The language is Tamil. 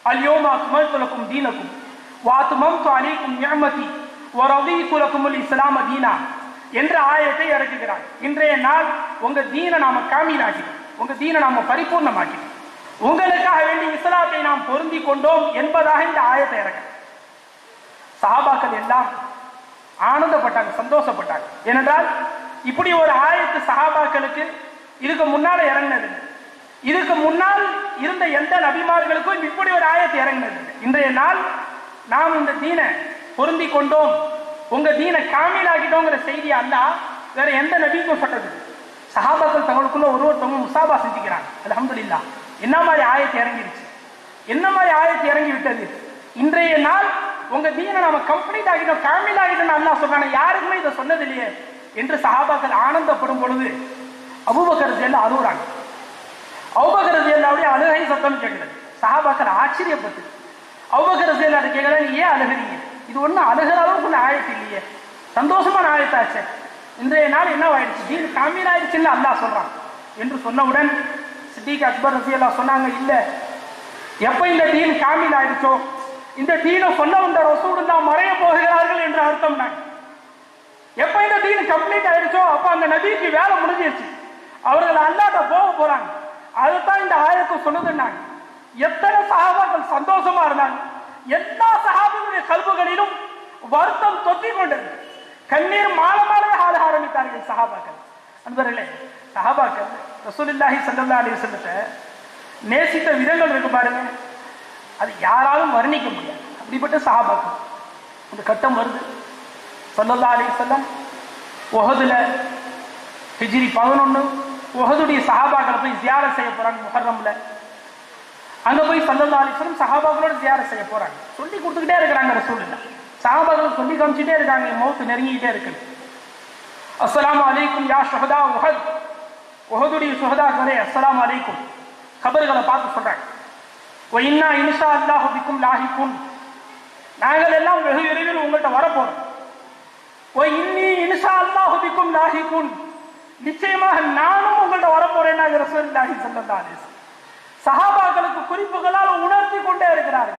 அல்யோம அக்மல்து லக்கும் தீனக்கும் வ அத்மம்து அலைக்கும் நிஅமதி வ ரதீது லக்குமுல் இஸ்லாம தீனா என்ற ஆயத்தை இறக்குகிறார். இன்றைய நாள் உங்க தீனை நாம காமிலாக்கிட்டோம், உங்க தீனை நாம பரிபூர்ணமாக்கிட்டோம், உங்களுக்காக வேண்டி இஸ்லாத்தை நாம் பொருந்தி கொண்டோம் என்பதாக இந்த ஆயத்தை இறக்க சஹாபாக்கள் எல்லாம் ஆனந்தப்பட்டாங்க, சந்தோஷப்பட்டாங்க. ஏனென்றால் இப்படி ஒரு ஆயத்து சஹாபாக்களுக்கு இதுக்கு முன்னால இறங்கினது, இதுக்கு முன்னால் இருந்த எந்த நபிமார்களுக்கும் இப்படி ஒரு ஆயத்து இறங்கினது. இன்றைய நாள் நாம் இந்த தீனை பொருந்தி கொண்டோம், உங்க தீனை காமிலாகிட்டோங்கிற செய்தி அல்லாஹ் வேற எந்த நபிக்கும் சொன்னது. சஹாபாக்கள் தங்களுக்குள்ள ஒருவருத்தவங்க முசாபா செஞ்சுக்கிறாங்க. அல்ஹம்துலில்லாஹ், என்ன மாதிரி ஆயத்து இறங்கிடுச்சு, என்ன மாதிரி ஆயத்து இறங்கி விட்டது. இன்றைய நாள் உங்க தீனை நாம கம்ப்ளீட் ஆகிட்டோம், காமில் ஆகிட்டோம் அல்லாஹ் சொல்றாங்க. யாருக்குமே இதை சொன்னது இல்லையே என்று சஹாபாக்கள் ஆனந்தப்படும் பொழுது அபூபக்கர் ரலியல்லாஹு அழுகுறாங்க. அபூபக்கர் ரலியல்லாஹுடைய அழுகை சத்தம் கேட்கிறது. சஹாபாக்கள் ஆச்சரியப்பட்டு அபூபக்கர் ரலியல்லாஹு கேட்கிறாங்க, ஏன் அழுகிறீங்க? இது ஒன்றும் அழுகிற அளவுக்கு ஒன்று ஆயத்து இல்லையே, சந்தோஷமான ஆயத்தாச்சு. இன்றைய நாள் என்ன ஆயிடுச்சு, தீன் காமில் ஆயிடுச்சுன்னு அல்லாஹ் சொல்றான் என்று சொன்னவுடன் சித்திக் அக்பர் ரலியல்லாஹு சொன்னாங்க, இல்ல, எப்ப இந்த தீன் காமில் ஆயிடுச்சோ, இந்த தீனை சொன்ன வந்த ரசூலுல்லாஹ் மறைய போகிறார்கள் என்று அர்த்தம். நான் எப்ப இந்த தீன் கம்ப்ளீட் ஆயிடுச்சோ அப்ப அந்த நபிக்கு வேலை முடிஞ்சிருச்சு, அவர்கள் அல்லாஹ்ட்ட போக போறாங்க. அதுதான் இந்த ஆயத்தை சொன்னதுன்னாங்க. எத்தனை சஹாபாக்கள் சந்தோஷமா இருந்தாங்க. எல்லா சஹாபிகளுடைய கல்புகளிலும் வருத்தம் தொத்திக் கொண்டது, கண்ணீர் மாலமாலவே ஆட ஆரம்பித்தார்கள் சஹாபாக்கள். அன்பர்களே, சஹாபாக்கள் ரசூலுல்லாஹி ஸல்லல்லாஹு அலைஹி வஸல்லத்தை நேசித்த விதங்கள் இருக்கு பாருங்க, அது யாராலும் வர்ணிக்க முடியாது. அப்படிப்பட்ட சஹாபாக்கள். அந்த கட்டம் வருது, ஸல்லல்லாஹு அலைஹி வஸல்லம் உஹதுல ஹிஜ்ரி 11 உஹதுடைய சஹாபாக்களை போய் ஜியாரத் செய்ய போறாங்க. முஹர்ரம்ல அங்க போய் ஸல்லல்லாஹு அலைஹி வஸல்லம் சஹாபாக்களோட ஜியாரத் செய்ய போறாங்க. சொல்லி கொடுத்துக்கிட்டே இருக்கிறாங்க ரசூலுல்லாஹ். சஹாபாக்கள் சொல்லி காமிச்சிட்டே இருக்காங்க, மௌத் நெருங்கிட்டே இருக்கு. அஸ்ஸலாமு அலைக்கும் யா ஷுஹதா உஹத், உஹதுடைய ஷுஹதாக்களே அஸ்ஸலாமு அலைக்கும். கபர்களை பார்த்து சொல்றாங்க, வ இன்னா இன்ஷா அல்லாஹு பிக்கும் லாஹிகுன், நாங்கள் எல்லாம் வெகு விரைவில் உங்கள்கிட்ட வரப்போறோம். வ இன்னி இன்ஷா அல்லாஹு பிக்கும் லாஹிகுன், நிச்சயமாக நானும் உங்கள்கிட்ட வரப்போறேன் ரசூலுல்லாஹி ஸல்லல்லாஹு அலைஹி வஸல்லம் சஹாபாக்களுக்கு குறிப்புகளால் உணர்த்தி கொண்டே இருக்கிறார்கள்.